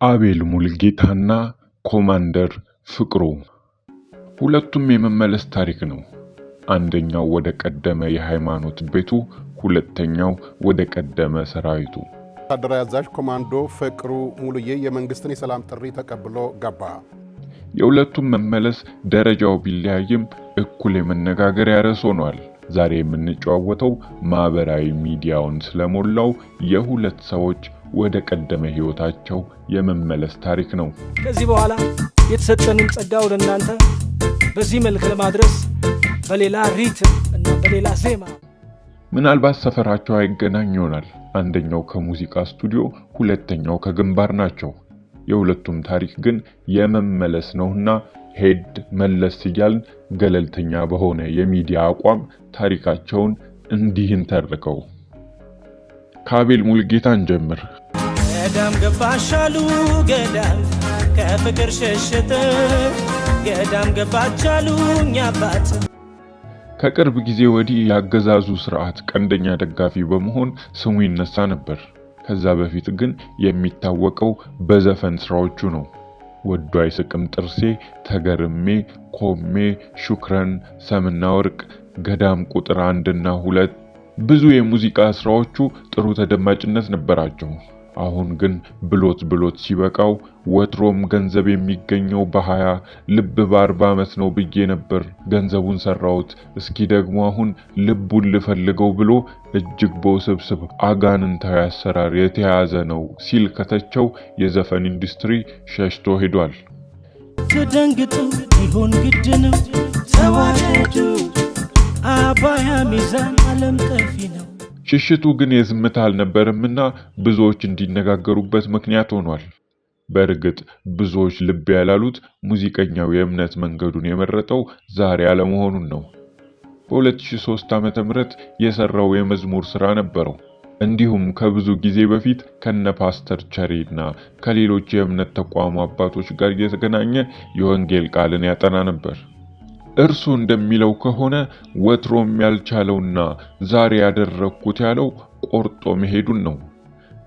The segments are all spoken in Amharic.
አቤል ሙልጌታና ኮማንደር ፍቅሩ ሁለቱም የመመለስ ታሪክ ነው። አንደኛው ወደ ቀደመ የሃይማኖት ቤቱ፣ ሁለተኛው ወደ ቀደመ ሰራዊቱ። ወታደራዊ አዛዥ ኮማንዶ ፍቅሩ ሙሉዬ የመንግስትን የሰላም ጥሪ ተቀብሎ ገባ። የሁለቱም መመለስ ደረጃው ቢለያይም እኩል የመነጋገሪያ ርዕስ ሆኗል። ዛሬ የምንጨዋወተው ማህበራዊ ሚዲያውን ስለሞላው የሁለት ሰዎች ወደ ቀደመ ህይወታቸው የመመለስ ታሪክ ነው። ከዚህ በኋላ የተሰጠንን ጸጋ ወደ እናንተ በዚህ መልክ ለማድረስ በሌላ ሪትም እና በሌላ ዜማ ምናልባት ሰፈራቸው አይገናኝ ይሆናል። አንደኛው ከሙዚቃ ስቱዲዮ፣ ሁለተኛው ከግንባር ናቸው። የሁለቱም ታሪክ ግን የመመለስ ነውና ሄድ መለስ እያልን ገለልተኛ በሆነ የሚዲያ አቋም ታሪካቸውን እንዲህ እንተርከው። ከአቤል ሙልጌታን ጀምር። ገዳም ገባሻሉ ገዳም ከፍቅር ሸሽተ ገዳም ገባቻሉ ኛባት። ከቅርብ ጊዜ ወዲህ ያገዛዙ ስርዓት ቀንደኛ ደጋፊ በመሆን ስሙ ይነሳ ነበር። ከዛ በፊት ግን የሚታወቀው በዘፈን ስራዎቹ ነው። ወዶ አይስቅም ጥርሴ፣ ተገርሜ፣ ኮሜ፣ ሹክረን፣ ሰምና ወርቅ፣ ገዳም ቁጥር 1 እና 2 ብዙ የሙዚቃ ስራዎቹ ጥሩ ተደማጭነት ነበራቸው። አሁን ግን ብሎት ሲበቃው ወትሮም ገንዘብ የሚገኘው በ20 ልብ በ40 ዓመት ነው ብዬ ነበር፣ ገንዘቡን ሰራውት፣ እስኪ ደግሞ አሁን ልቡን ልፈልገው ብሎ እጅግ በውስብስብ አጋንንታዊ አሰራር የተያዘ ነው ሲል ከተቸው የዘፈን ኢንዱስትሪ ሸሽቶ ሄዷል። ተደንግጡ ይሆን ግድ ነው ተዋደዱ አባያ ሚዛን ዓለም ጠፊ ነው። ሽሽቱ ግን የዝምታ አልነበረምና ብዙዎች እንዲነጋገሩበት ምክንያት ሆኗል። በእርግጥ ብዙዎች ልብ ያላሉት ሙዚቀኛው የእምነት መንገዱን የመረጠው ዛሬ አለመሆኑን ነው። በ2003 ዓ.ም የሰራው የመዝሙር ስራ ነበረው። እንዲሁም ከብዙ ጊዜ በፊት ከነ ፓስተር ቸሪና ከሌሎች የእምነት ተቋሙ አባቶች ጋር የተገናኘ የወንጌል ቃልን ያጠና ነበር። እርሱ እንደሚለው ከሆነ ወትሮም ያልቻለውና ዛሬ ያደረኩት ያለው ቆርጦ መሄዱን ነው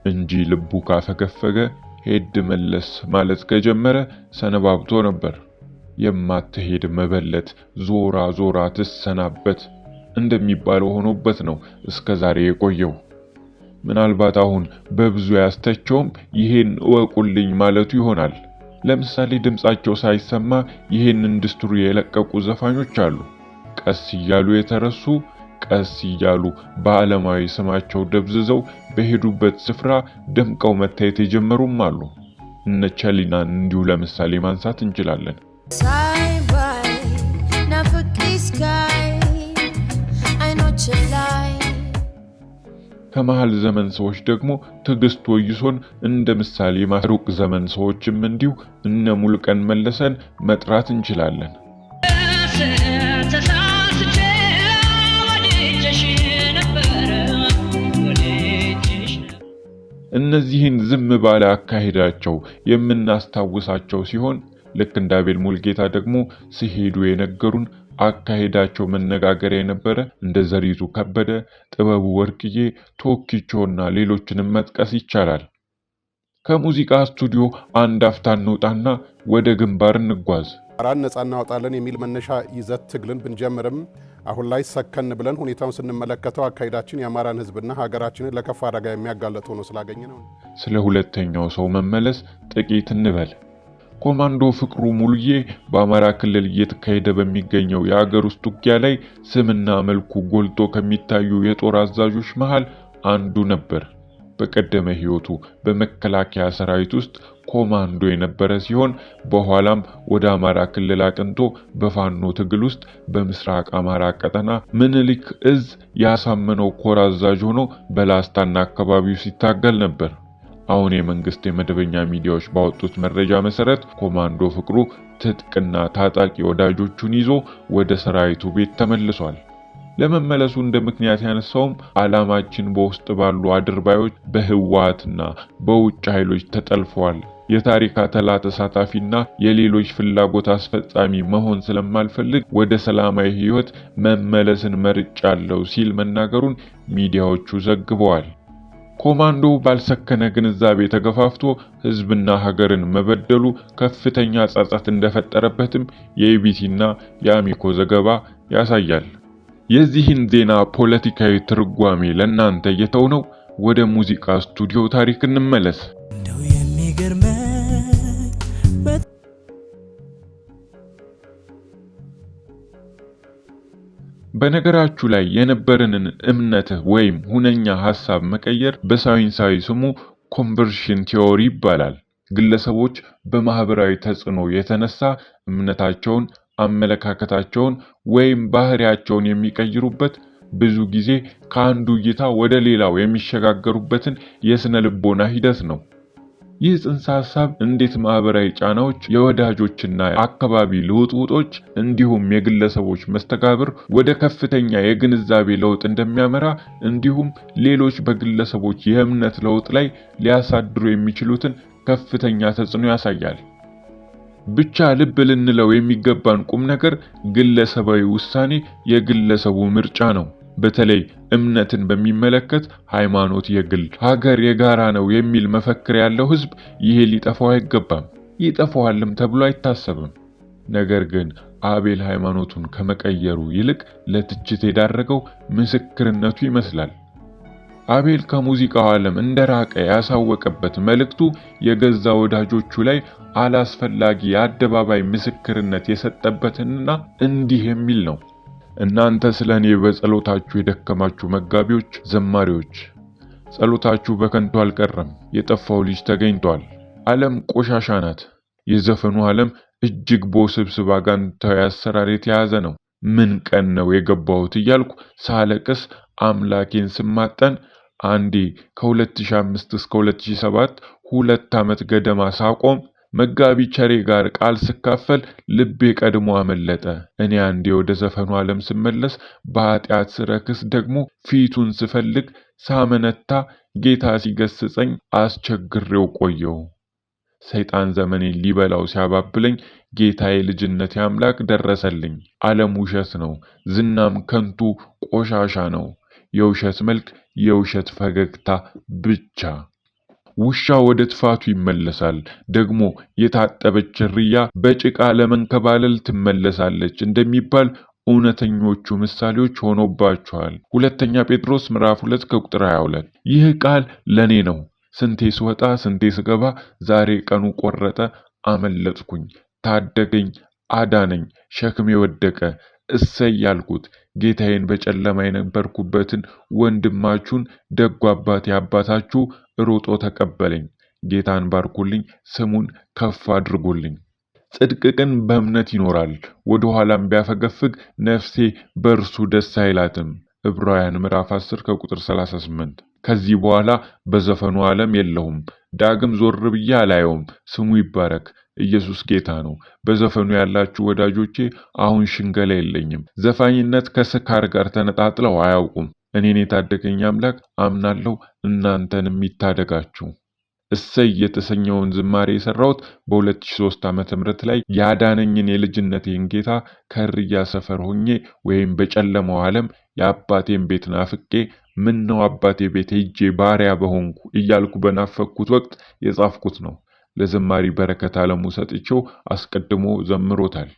እንጂ ልቡ ካፈገፈገ ሄድ መለስ ማለት ከጀመረ ሰነባብቶ ነበር። የማትሄድ መበለት ዞራ ትሰናበት እንደሚባለው ሆኖበት ነው እስከ ዛሬ የቆየው። ምናልባት አሁን በብዙ ያስተቸውም ይሄን እወቁልኝ ማለቱ ይሆናል። ለምሳሌ ድምጻቸው ሳይሰማ ይሄን ኢንዱስትሪ የለቀቁ ዘፋኞች አሉ። ቀስ እያሉ የተረሱ፣ ቀስ እያሉ በዓለማዊ ስማቸው ደብዝዘው በሄዱበት ስፍራ ደምቀው መታየት የጀመሩም አሉ። እነ ቸሊናን እንዲሁ ለምሳሌ ማንሳት እንችላለን። ከመሃል ዘመን ሰዎች ደግሞ ትዕግስት ወይሶን እንደ ምሳሌ ማሩቅ ዘመን ሰዎችም እንዲሁ እነ ሙሉቀን መለሰን መጥራት እንችላለን። እነዚህን ዝም ባለ አካሄዳቸው የምናስታውሳቸው ሲሆን ልክ እንደ አቤል ሙልጌታ ደግሞ ሲሄዱ የነገሩን አካሄዳቸው መነጋገሪያ የነበረ እንደ ዘሪቱ ከበደ፣ ጥበቡ ወርቅዬ፣ ቶኪቾና ሌሎችንም መጥቀስ ይቻላል። ከሙዚቃ ስቱዲዮ አንድ አፍታ እንውጣና ወደ ግንባር እንጓዝ። አማራን ነጻ እናወጣለን የሚል መነሻ ይዘት ትግልን ብንጀምርም አሁን ላይ ሰከን ብለን ሁኔታውን ስንመለከተው አካሄዳችን የአማራን ሕዝብና ሀገራችንን ለከፋ አደጋ የሚያጋለጥ ሆኖ ስላገኘ ነው። ስለ ሁለተኛው ሰው መመለስ ጥቂት እንበል። ኮማንዶ ፍቅሩ ሙሉዬ በአማራ ክልል እየተካሄደ በሚገኘው የሀገር ውስጥ ውጊያ ላይ ስምና መልኩ ጎልቶ ከሚታዩ የጦር አዛዦች መሃል አንዱ ነበር። በቀደመ ህይወቱ በመከላከያ ሰራዊት ውስጥ ኮማንዶ የነበረ ሲሆን በኋላም ወደ አማራ ክልል አቅንቶ በፋኖ ትግል ውስጥ በምስራቅ አማራ ቀጠና ምኒልክ እዝ ያሳመነው ኮር አዛዥ ሆኖ በላስታና አካባቢው ሲታገል ነበር። አሁን የመንግስት የመደበኛ ሚዲያዎች ባወጡት መረጃ መሰረት ኮማንዶ ፍቅሩ ትጥቅና ታጣቂ ወዳጆቹን ይዞ ወደ ሰራዊቱ ቤት ተመልሷል። ለመመለሱ እንደ ምክንያት ያነሳውም ዓላማችን በውስጥ ባሉ አድርባዮች በህወሓትና በውጭ ኃይሎች ተጠልፈዋል፣ የታሪክ አተላ ተሳታፊና የሌሎች ፍላጎት አስፈጻሚ መሆን ስለማልፈልግ ወደ ሰላማዊ ህይወት መመለስን መርጫለሁ ሲል መናገሩን ሚዲያዎቹ ዘግበዋል። ኮማንዶ ባልሰከነ ግንዛቤ ተገፋፍቶ ህዝብና ሀገርን መበደሉ ከፍተኛ ጸጸት እንደፈጠረበትም የኢቢሲና የአሚኮ ዘገባ ያሳያል። የዚህን ዜና ፖለቲካዊ ትርጓሜ ለእናንተ እየተውነው ወደ ሙዚቃ ስቱዲዮ ታሪክ እንመለስ። እንደው የሚገርመኝ በነገራችሁ ላይ የነበረንን እምነት ወይም ሁነኛ ሐሳብ መቀየር በሳይንሳዊ ስሙ ኮንቨርሽን ቲዮሪ ይባላል። ግለሰቦች በማህበራዊ ተጽዕኖ የተነሳ እምነታቸውን፣ አመለካከታቸውን ወይም ባህሪያቸውን የሚቀይሩበት ብዙ ጊዜ ከአንዱ እይታ ወደ ሌላው የሚሸጋገሩበትን የስነ ልቦና ሂደት ነው። ይህ ጽንሰ ሐሳብ እንዴት ማህበራዊ ጫናዎች፣ የወዳጆችና አካባቢ ልውጦች እንዲሁም የግለሰቦች መስተጋብር ወደ ከፍተኛ የግንዛቤ ለውጥ እንደሚያመራ እንዲሁም ሌሎች በግለሰቦች የእምነት ለውጥ ላይ ሊያሳድሩ የሚችሉትን ከፍተኛ ተጽዕኖ ያሳያል። ብቻ ልብ ልንለው የሚገባን ቁም ነገር ግለሰባዊ ውሳኔ የግለሰቡ ምርጫ ነው። በተለይ እምነትን በሚመለከት ሃይማኖት የግል ሀገር የጋራ ነው የሚል መፈክር ያለው ህዝብ ይሄ ሊጠፋው አይገባም። ይጠፋዋልም ተብሎ አይታሰብም። ነገር ግን አቤል ሃይማኖቱን ከመቀየሩ ይልቅ ለትችት የዳረገው ምስክርነቱ ይመስላል። አቤል ከሙዚቃው ዓለም እንደራቀ ያሳወቀበት መልእክቱ የገዛ ወዳጆቹ ላይ አላስፈላጊ የአደባባይ ምስክርነት የሰጠበትና እንዲህ የሚል ነው። እናንተ ስለኔ በጸሎታችሁ የደከማችሁ መጋቢዎች፣ ዘማሪዎች፣ ጸሎታችሁ በከንቱ አልቀረም። የጠፋው ልጅ ተገኝቷል። ዓለም ቆሻሻ ናት። የዘፈኑ ዓለም እጅግ በውስብስብ አጋንንታዊ አሰራር የተያዘ ነው። ምን ቀን ነው የገባሁት እያልኩ ሳለቅስ አምላኬን ስማጠን አንዴ ከ2005 እስከ 2007 2 ዓመት ገደማ ሳቆም መጋቢ ቸሬ ጋር ቃል ስካፈል ልቤ ቀድሞ አመለጠ። እኔ አንዴ ወደ ዘፈኑ ዓለም ስመለስ በኃጢአት ስረክስ ደግሞ ፊቱን ስፈልግ ሳመነታ ጌታ ሲገስጸኝ አስቸግሬው ቆየው። ሰይጣን ዘመኔን ሊበላው ሲያባብለኝ ጌታዬ ልጅነቴ አምላክ ደረሰልኝ። ዓለም ውሸት ነው፣ ዝናም ከንቱ ቆሻሻ ነው። የውሸት መልክ፣ የውሸት ፈገግታ ብቻ። ውሻ ወደ ትፋቱ ይመለሳል። ደግሞ የታጠበች ርያ በጭቃ ለመንከባለል ትመለሳለች እንደሚባል እውነተኞቹ ምሳሌዎች ሆኖባቸዋል። ሁለተኛ ጴጥሮስ ምዕራፍ 2 ከቁጥር 22። ይህ ቃል ለኔ ነው። ስንቴ ስወጣ ስንቴ ስገባ፣ ዛሬ ቀኑ ቆረጠ፣ አመለጥኩኝ፣ ታደገኝ፣ አዳነኝ፣ ሸክሜ ወደቀ፣ እሰይ ያልኩት ጌታዬን በጨለማ የነበርኩበትን ወንድማችሁን ደጉ አባቴ አባታችሁ ሮጦ ተቀበለኝ። ጌታን ባርኩልኝ፣ ስሙን ከፍ አድርጉልኝ። ጽድቅ ግን በእምነት ይኖራል፣ ወደ ኋላም ቢያፈገፍግ ነፍሴ በእርሱ ደስ አይላትም። ዕብራውያን ምዕራፍ 10 ከቁጥር 38። ከዚህ በኋላ በዘፈኑ ዓለም የለሁም። ዳግም ዞር ብዬ አላየውም። ስሙ ይባረክ። ኢየሱስ ጌታ ነው። በዘፈኑ ያላችሁ ወዳጆቼ አሁን ሽንገላ የለኝም። ዘፋኝነት ከስካር ጋር ተነጣጥለው አያውቁም። እኔን የታደገኝ አምላክ አምናለሁ፣ እናንተንም ይታደጋችሁ። እሰይ የተሰኘውን ዝማሬ የሰራሁት በ2003 ዓ.ም ላይ ያዳነኝን የልጅነቴን ጌታ ከርያ ሰፈር ሆኜ ወይም በጨለማው ዓለም የአባቴን ቤት ናፍቄ ምን ነው አባቴ ቤት ሄጄ ባሪያ በሆንኩ እያልኩ በናፈቅኩት ወቅት የጻፍኩት ነው። ለዘማሪ በረከት ዓለሙ ሰጥቼው አስቀድሞ ዘምሮታል።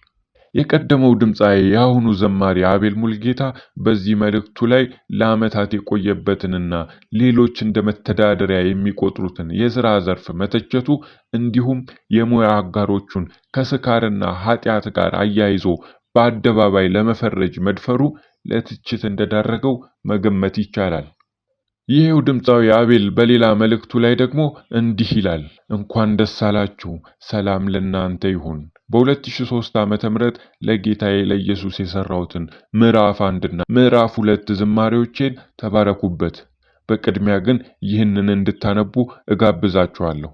የቀደመው ድምጻዊ የአሁኑ ዘማሪ አቤል ሙልጌታ በዚህ መልእክቱ ላይ ለዓመታት የቆየበትንና ሌሎች እንደ መተዳደሪያ የሚቆጥሩትን የሥራ ዘርፍ መተቸቱ እንዲሁም የሙያ አጋሮቹን ከስካርና ኃጢአት ጋር አያይዞ በአደባባይ ለመፈረጅ መድፈሩ ለትችት እንደዳረገው መገመት ይቻላል። ይሄው ድምጻዊ አቤል በሌላ መልእክቱ ላይ ደግሞ እንዲህ ይላል። እንኳን ደስ አላችሁ፣ ሰላም ለእናንተ ይሁን። በ2003 ዓ.ም ለጌታዬ ለኢየሱስ የሰራሁትን ምዕራፍ 1 እና ምዕራፍ 2 ዝማሬዎቼን ተባረኩበት። በቅድሚያ ግን ይህንን እንድታነቡ እጋብዛችኋለሁ።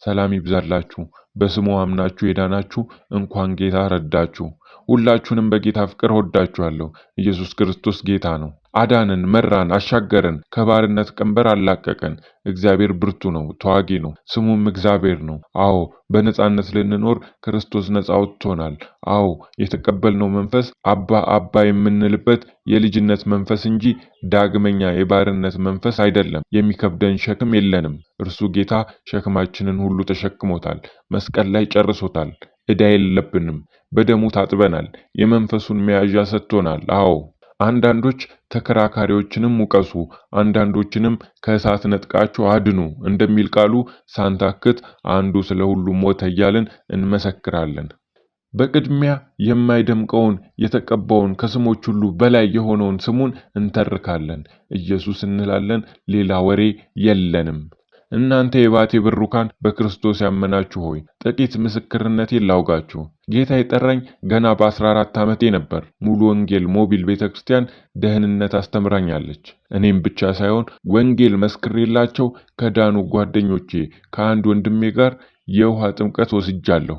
ሰላም ይብዛላችሁ። በስሙ አምናችሁ የዳናችሁ እንኳን ጌታ ረዳችሁ። ሁላችሁንም በጌታ ፍቅር ወዳችኋለሁ። ኢየሱስ ክርስቶስ ጌታ ነው። አዳነን፣ መራን፣ አሻገረን፣ ከባርነት ቀንበር አላቀቀን። እግዚአብሔር ብርቱ ነው፣ ተዋጊ ነው፣ ስሙም እግዚአብሔር ነው። አዎ በነጻነት ልንኖር ክርስቶስ ነጻ አውጥቶናል። አዎ የተቀበልነው መንፈስ አባ አባ የምንልበት የልጅነት መንፈስ እንጂ ዳግመኛ የባርነት መንፈስ አይደለም። የሚከብደን ሸክም የለንም። እርሱ ጌታ ሸክማችንን ሁሉ ተሸክሞታል፣ መስቀል ላይ ጨርሶታል። ዕዳ የለብንም። በደሙ ታጥበናል። የመንፈሱን መያዣ ሰጥቶናል። አዎ አንዳንዶች ተከራካሪዎችንም ውቀሱ፣ አንዳንዶችንም ከእሳት ነጥቃችሁ አድኑ እንደሚል ቃሉ ሳንታክት አንዱ ስለ ሁሉም ሞተ እያልን እንመሰክራለን። በቅድሚያ የማይደምቀውን የተቀባውን ከስሞች ሁሉ በላይ የሆነውን ስሙን እንተርካለን። ኢየሱስ እንላለን። ሌላ ወሬ የለንም። እናንተ የባቴ ብሩካን በክርስቶስ ያመናችሁ ሆይ ጥቂት ምስክርነቴን ላውጋችሁ። ጌታ የጠራኝ ገና በ14 ዓመቴ ነበር። ሙሉ ወንጌል ሞቢል ቤተክርስቲያን ደህንነት አስተምራኛለች። እኔም ብቻ ሳይሆን ወንጌል መስክሬላቸው ከዳኑ ጓደኞቼ ከአንድ ወንድሜ ጋር የውሃ ጥምቀት ወስጃለሁ።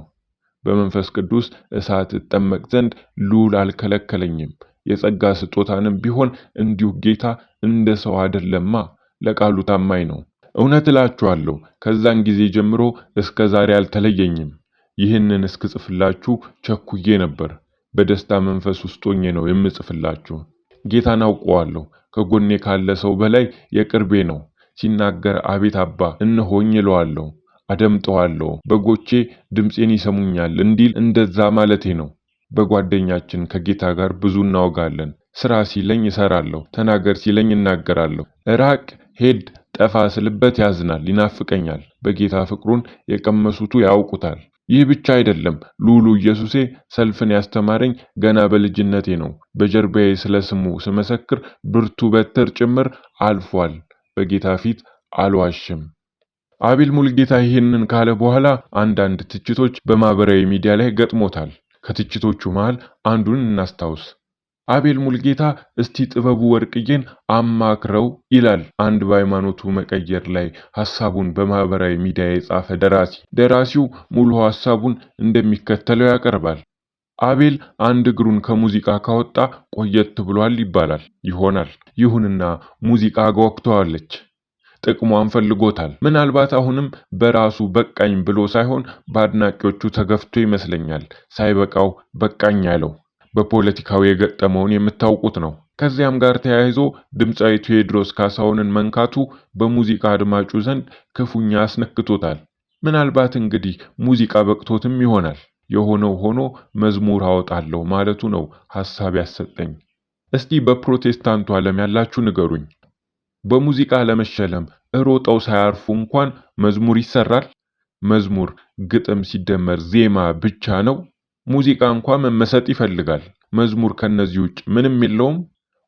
በመንፈስ ቅዱስ እሳት እጠመቅ ዘንድ ልዑል አልከለከለኝም። የጸጋ ስጦታንም ቢሆን እንዲሁ ጌታ እንደ ሰው አይደለማ፣ ለቃሉ ታማኝ ነው። እውነት እላችኋለሁ ከዛን ጊዜ ጀምሮ እስከ ዛሬ አልተለየኝም። ይህንን እስክጽፍላችሁ ቸኩዬ ነበር። በደስታ መንፈስ ውስጥ ሆኜ ነው የምጽፍላችሁ። ጌታን አውቀዋለሁ። ከጎኔ ካለ ሰው በላይ የቅርቤ ነው። ሲናገር አቤት አባ እነሆኝ እለዋለሁ፣ አደምጠዋለሁ። በጎቼ ድምፄን ይሰሙኛል እንዲል እንደዛ ማለቴ ነው። በጓደኛችን ከጌታ ጋር ብዙ እናወጋለን። ስራ ሲለኝ እሰራለሁ፣ ተናገር ሲለኝ እናገራለሁ። ራቅ ሄድ ጠፋ ስልበት ያዝናል፣ ይናፍቀኛል። በጌታ ፍቅሩን የቀመሱቱ ያውቁታል። ይህ ብቻ አይደለም። ልዑሉ ኢየሱሴ ሰልፍን ያስተማረኝ ገና በልጅነቴ ነው። በጀርባዬ ስለ ስሙ ስመሰክር ብርቱ በትር ጭምር አልፏል። በጌታ ፊት አልዋሽም። አቤል ሙልጌታ ይህንን ካለ በኋላ አንዳንድ ትችቶች በማህበራዊ ሚዲያ ላይ ገጥሞታል። ከትችቶቹ መሃል አንዱን እናስታውስ። አቤል ሙልጌታ እስቲ ጥበቡ ወርቅዬን አማክረው ይላል አንድ በሃይማኖቱ መቀየር ላይ ሐሳቡን በማህበራዊ ሚዲያ የጻፈ ደራሲ። ደራሲው ሙሉ ሐሳቡን እንደሚከተለው ያቀርባል። አቤል አንድ እግሩን ከሙዚቃ ካወጣ ቆየት ብሏል ይባላል። ይሆናል። ይሁንና ሙዚቃ አጓግተዋለች። ጥቅሟን ፈልጎታል። ምናልባት አሁንም በራሱ በቃኝ ብሎ ሳይሆን በአድናቂዎቹ ተገፍቶ ይመስለኛል ሳይበቃው በቃኝ ያለው። በፖለቲካው የገጠመውን የምታውቁት ነው። ከዚያም ጋር ተያይዞ ድምፃዊ ቴዎድሮስ ካሳሁንን መንካቱ በሙዚቃ አድማጩ ዘንድ ክፉኛ አስነክቶታል። ምናልባት እንግዲህ ሙዚቃ በቅቶትም ይሆናል። የሆነው ሆኖ መዝሙር አወጣለሁ ማለቱ ነው ሐሳብ ያሰጠኝ። እስቲ በፕሮቴስታንቱ ዓለም ያላችሁ ንገሩኝ። በሙዚቃ ለመሸለም ሮጠው ሳያርፉ እንኳን መዝሙር ይሰራል? መዝሙር ግጥም ሲደመር ዜማ ብቻ ነው? ሙዚቃ እንኳን መመሰጥ ይፈልጋል። መዝሙር ከነዚህ ውጭ ምንም የለውም?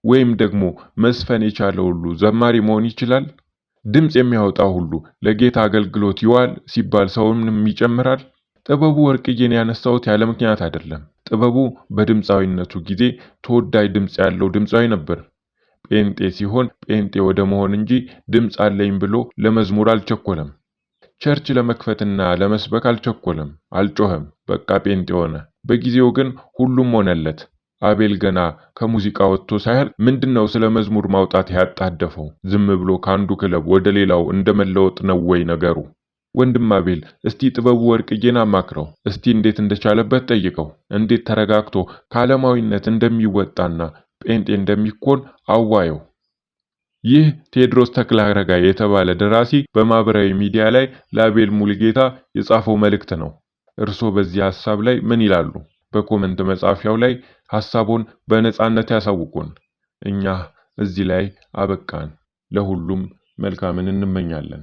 ወይም ደግሞ መስፈን የቻለ ሁሉ ዘማሪ መሆን ይችላል? ድምጽ የሚያወጣ ሁሉ ለጌታ አገልግሎት ይዋል ሲባል ሰውንም ይጨምራል? ጥበቡ ወርቅዬን ያነሳሁት ያለ ምክንያት አይደለም። ጥበቡ በድምፃዊነቱ ጊዜ ተወዳጅ ድምጽ ያለው ድምፃዊ ነበር። ጴንጤ ሲሆን ጴንጤ ወደ መሆን እንጂ ድምጽ አለኝ ብሎ ለመዝሙር አልቸኮለም። ቸርች ለመክፈትና ለመስበክ አልቸኮለም፣ አልጮህም። በቃ ጴንጤ ሆነ። በጊዜው ግን ሁሉም ሆነለት። አቤል ገና ከሙዚቃ ወጥቶ ሳይል ምንድነው ስለ መዝሙር ማውጣት ያጣደፈው? ዝም ብሎ ካንዱ ክለብ ወደ ሌላው እንደመለወጥ ነው ወይ ነገሩ? ወንድም አቤል እስቲ ጥበቡ ወርቅዬን አማክረው። እስቲ እንዴት እንደቻለበት ጠይቀው። እንዴት ተረጋግቶ ከዓለማዊነት እንደሚወጣና ጴንጤ እንደሚኮን አዋየው። ይህ ቴዎድሮስ ተክለአረጋይ የተባለ ደራሲ በማህበራዊ ሚዲያ ላይ ለአቤል ሙልጌታ የጻፈው መልእክት ነው። እርሶ በዚህ ሐሳብ ላይ ምን ይላሉ? በኮሜንት መጻፊያው ላይ ሐሳቡን በነጻነት ያሳውቁን። እኛ እዚህ ላይ አበቃን። ለሁሉም መልካምን እንመኛለን።